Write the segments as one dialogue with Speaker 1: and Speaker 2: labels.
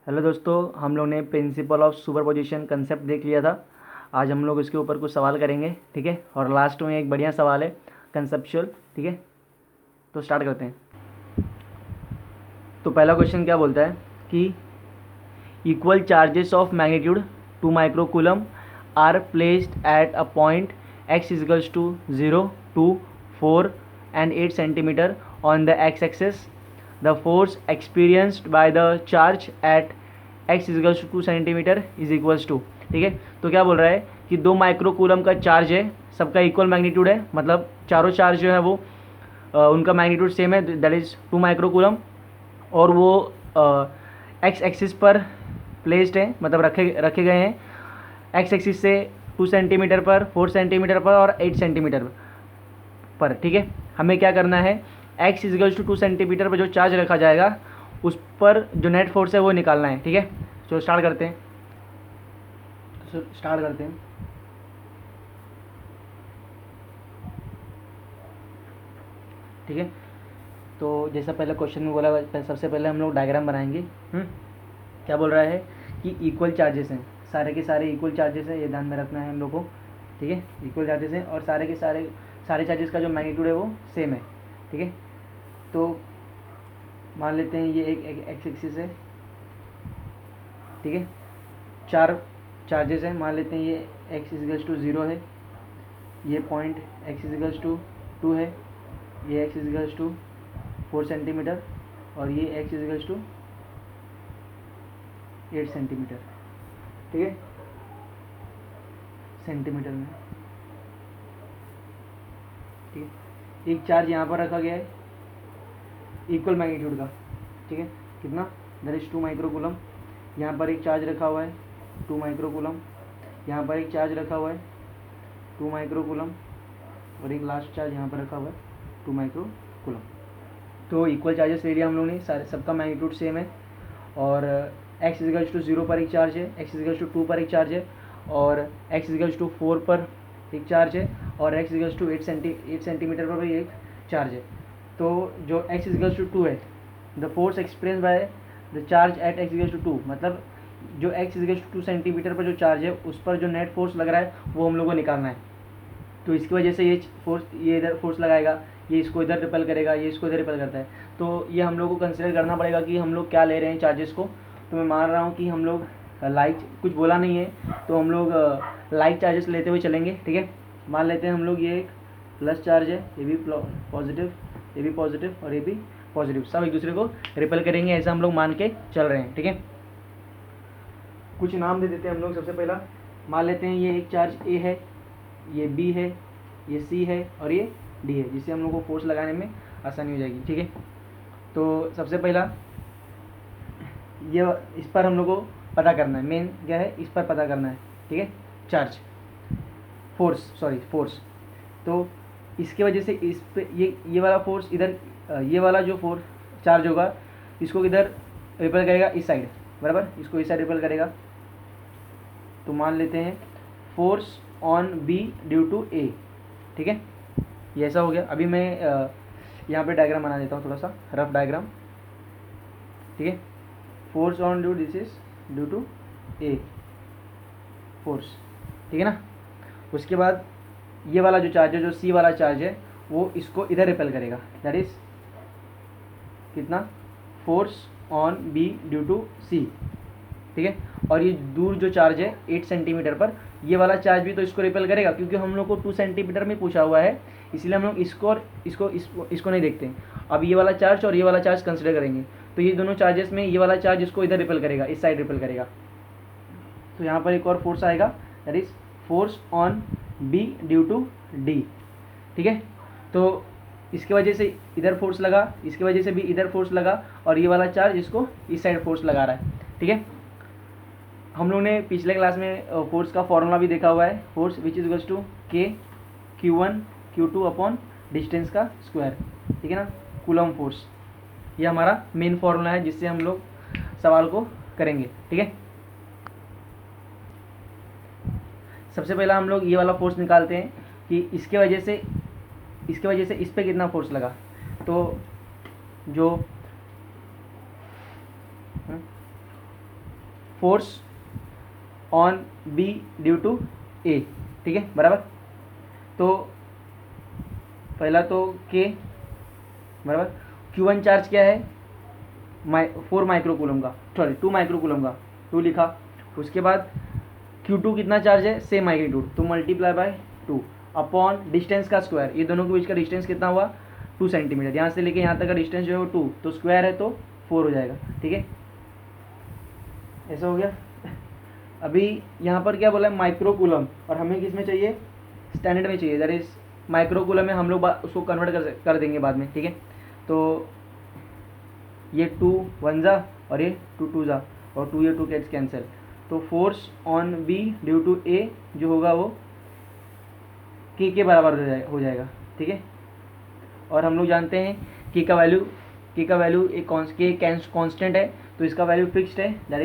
Speaker 1: Hello दोस्तों, हम लोग ने प्रिंसिपल ऑफ सुपरपोजिशन कंसेप्ट देख लिया था। आज हम लोग इसके ऊपर कुछ सवाल करेंगे, ठीक है। और लास्ट में एक बढ़िया सवाल है कंसेप्चुअल, ठीक है। तो स्टार्ट करते हैं। तो पहला क्वेश्चन क्या बोलता है कि equal charges of magnitude 2 microcoulomb are placed at a point x equals to 0, 2, 4 and 8 centimeter on the x-axis. The force experienced by the charge at x is equals to 2 centimetre is equals to, ठीक है। तो क्या बोल रहा है कि 2 microcoulomb का charge है, सबका इक्वल मैग्नीट्यूड है, मतलब चारों चार्ज जो है वो उनका मैग्नीट्यूड सेम है, दैट इज़ 2 माइक्रोकूलम। और वो एक्स एक्सिस पर प्लेस्ड है, मतलब रखे गए हैं एक्स एक्सिस से 2 सेंटीमीटर पर, 4 सेंटीमीटर पर और 8 सेंटीमीटर पर, ठीक है। हमें क्या करना है, x इजिकल्स टू 2 सेंटीमीटर पर जो चार्ज रखा जाएगा उस पर जो नेट फोर्स है वो निकालना है, ठीक है। तो स्टार्ट करते हैं। ठीक है। तो जैसा पहले क्वेश्चन में बोला, सबसे पहले हम लोग डायग्राम बनाएंगे। क्या बोल रहा है कि इक्वल चार्जेस हैं, सारे के सारे इक्वल चार्जेस हैं, ये ध्यान में रखना है हम लोग को, ठीक है। इक्वल चार्जेस हैं और सारे के सारे चार्जेस का जो मैग्नीट्यूड है वो सेम है, ठीक है। तो मान लेते हैं ये एक एक्स एक्सिस है, ठीक है। 4 चार्जेस हैं, मान लेते हैं ये एक्स इजिकल्स टू 0 है, ये पॉइंट एक्स इजिकल्स टू 2 है, ये एक्स इजिकल्स टू 4 सेंटीमीटर और ये एक्स इजिकल्स टू 8 सेंटीमीटर, ठीक है, सेंटीमीटर में, ठीक है। एक चार्ज यहाँ पर रखा गया है इक्वल मैग्नीट्यूड का, ठीक है, कितना, दैट इज 2 माइक्रोकूलम। यहाँ पर एक चार्ज रखा हुआ है 2 माइक्रोकूलम, यहाँ पर एक चार्ज रखा हुआ है 2 माइक्रोकूलम और एक लास्ट चार्ज यहाँ पर रखा हुआ है 2 माइक्रोकूलम। तो इक्वल चार्जेस ले लिया हम लोग ने, सारे सबका मैग्नीट्यूड सेम है। और x इजिकल्स टू 0 पर एक चार्ज है, x इजिकल्स टू 2 पर एक चार्ज है और x इजिकल्स टू 4 पर एक चार्ज है और x इजिकल्स टू 8 सेंटीमीटर पर भी एक चार्ज है। तो जो x इजिकल्स टू 2 है, the force experience by the charge at x equals to 2, मतलब जो x इजिकल्स टू 2 सेंटीमीटर पर जो चार्ज है उस पर जो नेट फोर्स लग रहा है वो हम लोग को निकालना है। तो इसकी वजह से ये इधर फोर्स लगाएगा, ये इसको इधर रिपेल करेगा, ये इसको इधर रिपेल करता है। तो ये हम लोग को कंसिडर करना पड़ेगा कि हम लोग क्या ले रहे हैं चार्जेस को। तो मैं मान रहा हूँ कि हम लोग लाइक, कुछ बोला नहीं है तो हम लोग लाइक चार्जेस लेते हुए चलेंगे, ठीक है। मान लेते हैं हम लोग ये एक प्लस चार्ज है, ये भी पॉजिटिव, ये भी पॉजिटिव और ये भी पॉजिटिव, सब एक दूसरे को रिपेल करेंगे, ऐसा हम लोग मान के चल रहे हैं, ठीक है। कुछ नाम दे देते हैं हम लोग। सबसे पहला मान लेते हैं ये एक चार्ज ए है, ये बी है, ये सी है और ये डी है, जिससे हम लोग को फोर्स लगाने में आसानी हो जाएगी, ठीक है। तो सबसे पहला ये, इस पर हम लोग को पता करना है, मेन क्या है, इस पर पता करना है, ठीक है, चार्ज, फोर्स। तो इसके वजह से इस पे ये वाला फोर्स इधर, ये वाला जो फोर्स चार्ज होगा इसको इधर रिपेल करेगा इस साइड, बराबर, इसको इस साइड रिपेल करेगा। तो मान लेते हैं force on B due to A, ठीक है, ये ऐसा हो गया। अभी मैं यहाँ पे डायग्राम बना देता हूँ, थोड़ा सा रफ डायग्राम, ठीक है। Force on due, this is due to a force, ठीक है ना। उसके बाद ये वाला जो चार्ज है, जो सी वाला चार्ज है, वो इसको इधर रिपेल करेगा, दैट इज कितना, force on B due to C, ठीक है। और ये दूर जो चार्ज है 8 सेंटीमीटर पर, ये वाला चार्ज भी तो इसको रिपेल करेगा, क्योंकि हम लोग को 2 सेंटीमीटर में पूछा हुआ है, इसलिए हम लोग इसको और इसको नहीं देखते हैं। अब ये वाला चार्ज और ये वाला चार्ज कंसिडर करेंगे। तो ये दोनों चार्जेस में ये वाला चार्ज इसको इधर रिपेल करेगा, इस साइड रिपेल करेगा। तो यहाँ पर एक और फोर्स आएगा, that is force on B due to D, ठीक है। तो इसकी वजह से इधर फोर्स लगा, इसकी वजह से भी इधर फोर्स लगा और ये वाला चार्ज इसको इस साइड फोर्स लगा रहा है, ठीक है। हम लोग ने पिछले क्लास में फोर्स का फॉर्मूला भी देखा हुआ है, force which is equals to K Q1 Q2 upon distance का स्क्वायर, ठीक है ना, कूलम फोर्स। ये हमारा मेन फॉर्मूला है जिससे हम लोग सवाल को करेंगे, ठीक है। सबसे पहला हम लोग ये वाला फोर्स निकालते हैं कि इसके वजह से इस पर कितना फोर्स लगा। तो जो force on B due to A, ठीक है बराबर। तो पहला तो के बराबर Q1 चार्ज क्या है 4 माइक्रोकूलम का, सॉरी 2 माइक्रोकूलम का, 2 लिखा। उसके बाद Q2 कितना चार्ज है सेम मैग्नीट्यूड, तो मल्टीप्लाई बाय 2 अपॉन डिस्टेंस का स्क्वायर, ये दोनों के बीच का डिस्टेंस कितना हुआ 2 सेंटीमीटर, यहाँ से लेके यहाँ तक का डिस्टेंस जो है वो 2, तो स्क्वायर है तो 4 हो जाएगा, ठीक है ऐसा हो गया। अभी यहाँ पर क्या बोला है माइक्रोकूलम, और हमें किस में चाहिए स्टैंडर्ड में चाहिए, दैट इज माइक्रोकूलम में हम लोग उसको कन्वर्ट कर देंगे बाद में, ठीक है। तो ये 2 1 जा और ये 2 2 जा और 2 ये 2 गेट्स कैंसिल, तो force on B due to A जो होगा वो के बराबर हो जाएगा, ठीक है। और हम लोग जानते हैं के का वैल्यू एक कांस्टेंट है, तो इसका वैल्यू फिक्स्ड है, that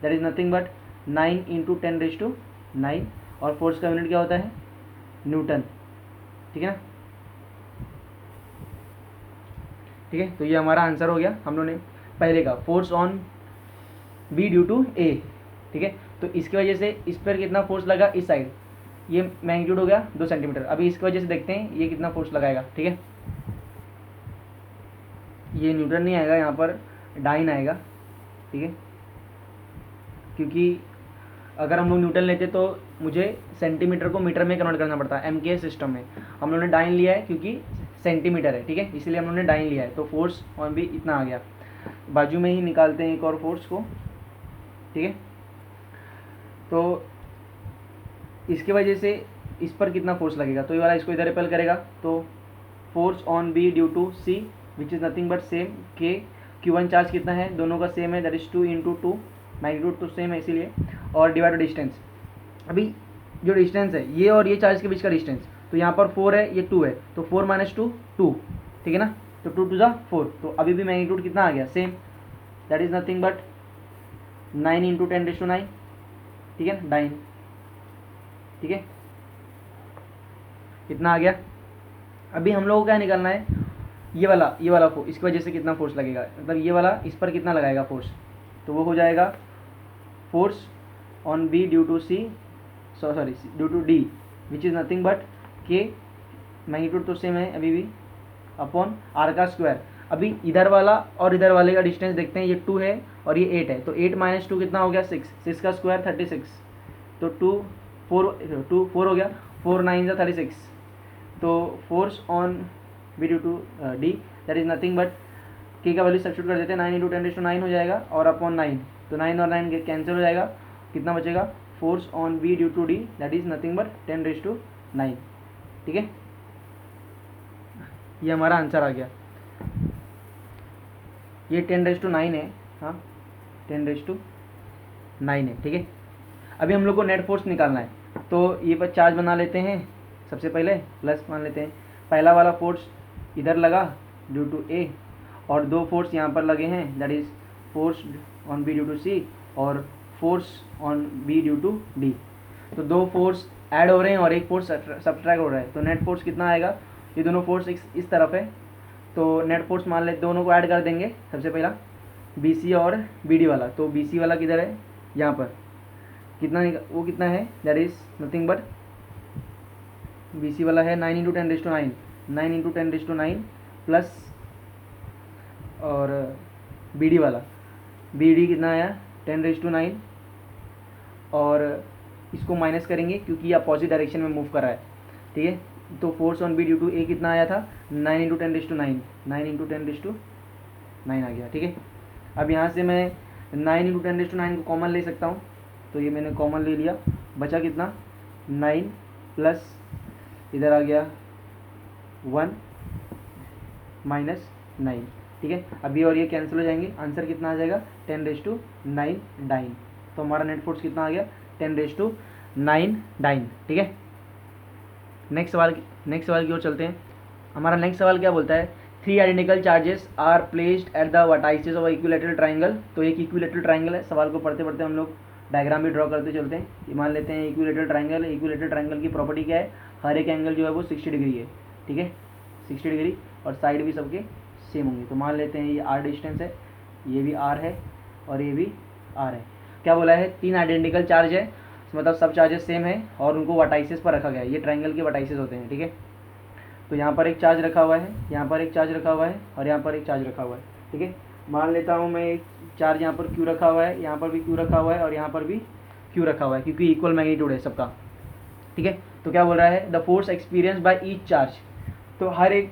Speaker 1: is nothing but 9 into 10⁻⁹, और फोर्स का यूनिट क्या होता है न्यूटन, ठीक है ना। ठीक है, तो ये हमारा आंसर हो गया हम लोगों ने पहले का, force on B due to A, ठीक है। तो इसकी वजह से इस पर कितना फोर्स लगा इस साइड, ये मैग्नीट्यूड हो गया 2 सेंटीमीटर। अभी इसकी वजह से देखते हैं ये कितना फोर्स लगाएगा, ठीक है। ये न्यूटन नहीं आएगा, यहाँ पर डाइन आएगा, ठीक है, क्योंकि अगर हम लोग न्यूटन लेते तो मुझे सेंटीमीटर को मीटर में कन्वर्ट करना पड़ता है MK सिस्टम में। हम लोगों ने डाइन लिया है क्योंकि सेंटीमीटर है, ठीक है, इसलिए हम लोगों ने डाइन लिया है, तो फोर्स ऑन भी इतना आ गया। बाजू में ही निकालते हैं एक और फोर्स को, ठीक है। तो इसके वजह से इस पर कितना फोर्स लगेगा, तो ये वाला इसको इधर रिपेल करेगा, तो force on B due to C which is nothing but same K. Q1 charge कितना है दोनों का सेम है, दैट इज 2 इंटू 2, मैग्नीट्यूड तो सेम है इसीलिए, और डिवाइड डिस्टेंस। अभी जो डिस्टेंस है ये और ये चार्ज के बीच का डिस्टेंस, तो यहाँ पर 4 है ये 2 है, तो 4 माइनस 2 2, ठीक है ना, तो 2 2 जा 4, तो अभी भी मैग्नीट्यूड कितना आ गया same, that is nothing but 9 into 10⁻⁹, ठीक है 9, ठीक है इतना आ गया। अभी हम लोगों को क्या निकालना है ये वाला फोर्स, इसकी वजह से कितना फोर्स लगेगा, मतलब ये वाला इस पर कितना लगाएगा फोर्स, तो वो हो जाएगा force on B due to C sorry due to D which is nothing but K, magnitude तो सेम है अभी भी, अपॉन आर का स्क्वायर। अभी इधर वाला और इधर वाले का डिस्टेंस देखते हैं, ये 2 है और ये 8 है, तो 8 माइनस 2 कितना हो गया 6, 6 का स्क्वायर 36, तो 2 4 हो गया, 4 9 36, तो force on B due to D that is nothing but K का वैल्यू सब्स्टिट्यूट कर देते हैं, 9 इंटू 10⁻⁹ हो जाएगा, और अपॉन 9, तो 9 और 9 कैंसिल हो जाएगा, कितना बचेगा force on B due to D that is nothing but 10⁻⁹, ठीक है। ये हमारा आंसर आ गया, ये 10⁻⁹ है, हाँ 10⁻⁹ है, ठीक है। अभी हम लोग को नेट फोर्स निकालना है, तो ये पर चार्ज बना लेते हैं, सबसे पहले प्लस मान लेते हैं, पहला वाला फोर्स इधर लगा ड्यू टू ए, और 2 फोर्स यहाँ पर लगे हैं, that is force on B due to C और force on B due to D, तो 2 फोर्स ऐड हो रहे हैं और एक फोर्स सब्ट्रैक्ट हो रहा है, तो नेट फोर्स कितना आएगा, ये दोनों फोर्स इस तरफ है, तो नेट फोर्स मान लेते दोनों को ऐड कर देंगे। सबसे पहला BC और BD वाला, तो BC वाला किधर है यहाँ पर, कितना वो कितना है, that is nothing but BC वाला है 9 इंटू 10⁻⁹, 9 इंटू 10⁻⁹ प्लस, और BD वाला BD कितना आया 10⁻⁹, और इसको माइनस करेंगे क्योंकि ये अपोजिट डायरेक्शन में मूव कर रहा है, ठीक है। तो force on B due to A कितना आया था 9 इंटू 10⁻⁹, 9 इंटू 10⁻⁹ आ गया, ठीक है। अब यहाँ से मैं 9 इंटू 10⁻⁹ को कॉमन ले सकता हूँ, तो ये मैंने कॉमन ले लिया, बचा कितना 9 प्लस इधर आ गया 1 माइनस 9, ठीक है। अभी और ये कैंसिल हो जाएंगे, आंसर कितना आ जाएगा 10⁻⁹ डाइन, तो हमारा नेट फोर्स कितना आ गया 10⁻⁹ डाइन, ठीक है। नेक्स्ट सवाल की ओर चलते हैं। हमारा नेक्स्ट सवाल क्या बोलता है, 3 identical charges are placed at the vertices of equilateral triangle, तो एक इक्विलैटरल ट्राइंगल है, सवाल को पढ़ते पढ़ते हम लोग डायग्राम भी ड्रॉ करते चलते हैं। ये मान लेते हैं इक्विलैटरल ट्राइंगल है, इक्विलैटरल ट्राइंगल की प्रॉपर्टी क्या है, हर एक एंगल जो है वो 60 डिग्री है, ठीक है 60 डिग्री, और साइड भी सबके सेम होंगे। तो मान लेते हैं ये R डिस्टेंस है, ये भी R है और ये भी आ रहे हैं। क्या बोला है, 3 आइडेंटिकल चार्ज है, मतलब सब चार्जेस सेम है और उनको वर्टाइसेस पर रखा गया है। ये ट्रायंगल के वर्टाइसेस होते हैं, ठीक है। तो यहाँ पर एक चार्ज रखा हुआ है, यहाँ पर एक चार्ज रखा हुआ है और यहाँ पर एक चार्ज रखा हुआ है, ठीक है। मान लेता हूँ मैं एक चार्ज यहाँ पर क्यू रखा हुआ है, यहाँ पर भी क्यू रखा हुआ है और यहाँ पर भी क्यू रखा हुआ है, क्योंकि इक्वल मैग्नीट्यूड है सबका, ठीक है। तो क्या बोल रहा है, the force experience by each charge, तो हर एक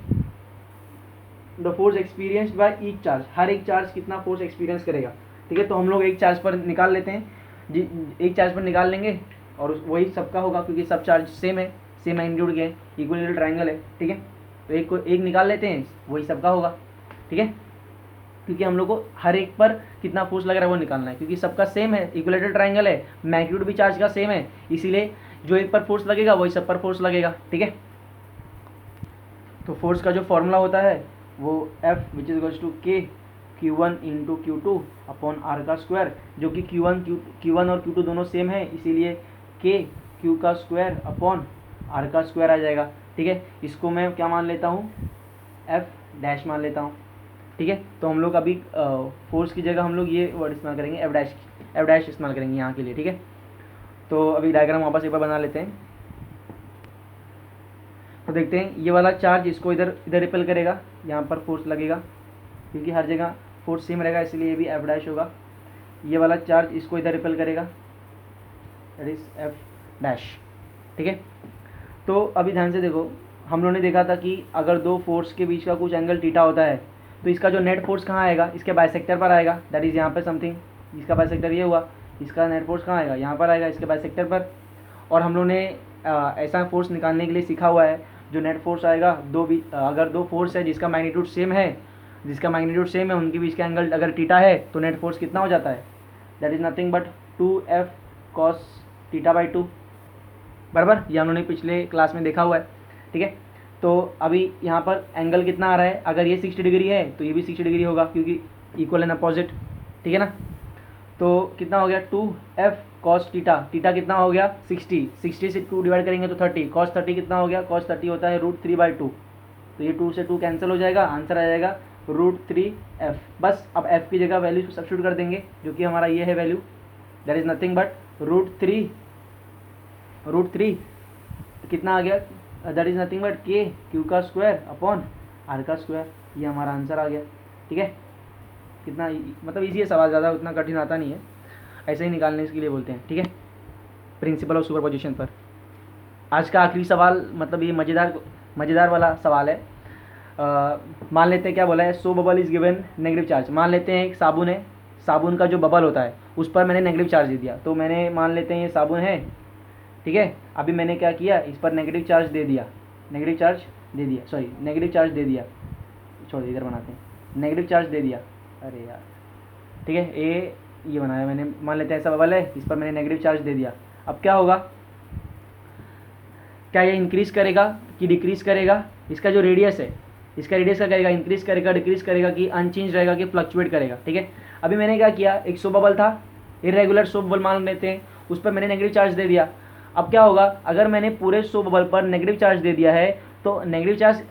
Speaker 1: the force experienced by each charge, हर एक चार्ज कितना फोर्स एक्सपीरियंस करेगा, ठीक है। तो हम लोग एक चार्ज पर निकाल लेते हैं जी, एक चार्ज पर निकाल लेंगे और वही सबका होगा, क्योंकि सब चार्ज सेम है, सेम मैग्नीट्यूड के हैं, इक्वल ट्रायंगल है, ठीक है। तो एक को एक निकाल लेते हैं, वही सबका होगा, ठीक है, क्योंकि हम लोग को हर एक पर कितना फोर्स लग रहा है वो निकालना है, क्योंकि सबका सेम है, इक्विलेटरल ट्रायंगल है, मैग्नीट्यूड भी चार्ज का सेम है, इसीलिए जो एक पर फोर्स लगेगा वही सब पर फोर्स लगेगा, ठीक है। तो फोर्स का जो फॉर्मूला होता है वो F which is equals to K Q1 into Q2 upon R का स्क्वायर, जो कि Q1 और Q2 दोनों सेम है, इसीलिए K Q का स्क्वायर अपॉन R का स्क्वायर आ जाएगा, ठीक है। इसको मैं क्या मान लेता हूँ, F डैश मान लेता हूँ, ठीक है। तो हम लोग अभी फोर्स की जगह हम लोग ये वर्ड इस्तेमाल करेंगे, F डैश इस्तेमाल करेंगे यहाँ के लिए, ठीक है। तो अभी डायग्राम वापस एक बार बना लेते हैं। तो देखते हैं, ये वाला चार्ज इसको इधर रिपेल करेगा, यहाँ पर फोर्स लगेगा, क्योंकि हर जगह फोर्स सेम रहेगा, इसलिए ये भी F डैश होगा। ये वाला चार्ज इसको इधर रिपेल करेगा, दैट इज F डैश, ठीक है। तो अभी ध्यान से देखो, हम लोगों ने देखा था कि अगर दो फोर्स के बीच का कुछ एंगल थीटा होता है तो इसका जो नेट फोर्स कहाँ आएगा, इसके बाइसेक्टर पर आएगा, दैट इज़ यहाँ पर समथिंग, इसका बाइसेक्टर ये हुआ, इसका नेट फोर्स कहाँ आएगा, यहाँ पर आएगा, इसके बाइसेक्टर पर। और हम लोगों ने ऐसा फोर्स निकालने के लिए सीखा हुआ है, जो नेट फोर्स आएगा अगर दो फोर्स है जिसका मैग्नीट्यूड सेम है, उनके बीच का एंगल अगर थीटा है तो नेट फोर्स कितना हो जाता है, that is nothing but 2F cos theta by 2, बराबर। ये हम लोगों ने पिछले क्लास में देखा हुआ है, ठीक है। तो अभी यहाँ पर एंगल कितना आ रहा है, अगर ये 60 डिग्री है तो ये भी 60 डिग्री होगा, क्योंकि इक्वल एंड अपोजिट, ठीक है ना। तो कितना हो गया, 2F cos थीटा, थीटा कितना हो गया 60 से 2 डिवाइड करेंगे तो 30, cos 30 कितना हो गया, cos 30 होता है √3/2, तो ये 2 से 2 कैंसिल हो जाएगा, आंसर आ जाएगा √3F। बस अब F की जगह वैल्यू सब्स्टिट्यूट कर देंगे, जो कि हमारा ये है value, that is nothing but √3 कितना आ गया, that is nothing but K Q का स्क्वायर अपॉन R का स्क्वायर, ये हमारा आंसर आ गया, ठीक है। कितना मतलब इजी है सवाल, ज़्यादा उतना कठिन आता नहीं है, ऐसे ही निकालने के लिए बोलते हैं, ठीक है। प्रिंसिपल ऑफ सुपरपोजिशन पर आज का आखिरी सवाल, मतलब ये मज़ेदार वाला सवाल है। मान लेते हैं क्या बोला है, so bubble is given negative charge. मान लेते हैं एक साबुन है, साबुन का जो बबल होता है उस पर मैंने नेगेटिव चार्ज दे दिया, तो मैंने मान लेते हैं ये साबुन है, ठीक है। अभी मैंने क्या किया, इस पर नेगेटिव चार्ज दे दिया, नेगेटिव चार्ज दे दिया, छोड़िए इधर बनाते हैं, नेगेटिव चार्ज दे दिया, अरे यार, ठीक है। ये बनाया मैंने, मान लेते हैं ऐसा बबल है, इस पर मैंने नेगेटिव चार्ज दे दिया। अब क्या होगा, क्या ये इंक्रीज़ करेगा कि डिक्रीज़ करेगा, इसका जो रेडियस है, इसका रेडियस क्या करेगा, इंक्रीज़ करेगा, डिक्रीज़ करेगा कि अनचेंज रहेगा कि फ्लक्चुएट करेगा, ठीक है। अभी मैंने क्या किया, एक सोप बबल था, इरेगुलर सोप बबल मान लेते हैं, उस पर मैंने नेगेटिव चार्ज दे दिया। अब क्या होगा, अगर मैंने पूरे सोप बबल पर नेगेटिव चार्ज दे दिया है, तो नेगेटिव चार्ज,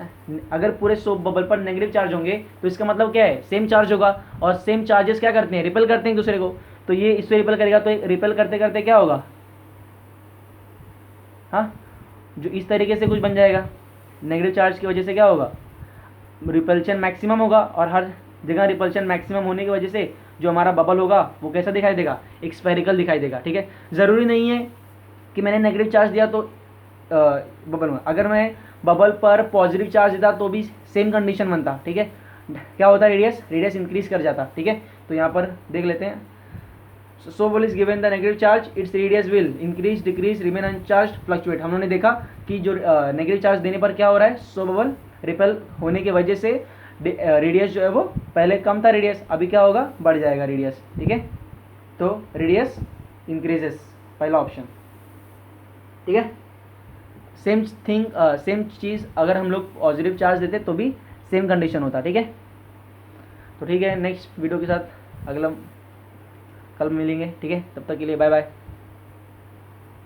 Speaker 1: अगर पूरे सोप बबल पर नेगेटिव चार्ज होंगे तो इसका मतलब क्या है, सेम चार्ज होगा, और सेम चार्जेस क्या करते हैं, रिपेल करते हैं एक दूसरे को, तो ये इससे रिपेल करेगा, तो रिपेल करते करते क्या होगा, हाँ, जो इस तरीके से कुछ बन जाएगा, नेगेटिव चार्ज की वजह से क्या होगा, रिपल्शन मैक्सिमम होगा, और हर जगह रिपल्शन मैक्सिमम होने की वजह से जो हमारा बबल होगा वो कैसा दिखाई देगा, एक स्फेरिकल दिखाई देगा, ठीक है। ज़रूरी नहीं है कि मैंने नेगेटिव चार्ज दिया तो बबल में, अगर मैं बबल पर पॉजिटिव चार्ज देता तो भी सेम कंडीशन बनता, ठीक है। क्या होता है, रेडियस इंक्रीज कर जाता, ठीक है। तो यहाँ पर देख लेते हैं, so bubble is given the negative charge, its radius will increase, decrease, remain uncharged, fluctuate. हम लोगों ने देखा कि जो नेगेटिव चार्ज देने पर क्या हो रहा है, सो बबल रिपेल होने की वजह से रेडियस जो है वो पहले कम था रेडियस, अभी क्या होगा, बढ़ जाएगा रेडियस, ठीक है। तो रेडियस इंक्रीजेस, पहला ऑप्शन, ठीक है। सेम चीज़ अगर हम लोग पॉजिटिव चार्ज देते तो भी सेम कंडीशन होता, ठीक है। तो ठीक है, नेक्स्ट वीडियो के साथ अगला कल मिलेंगे, ठीक है। तब तक के लिए बाय बाय।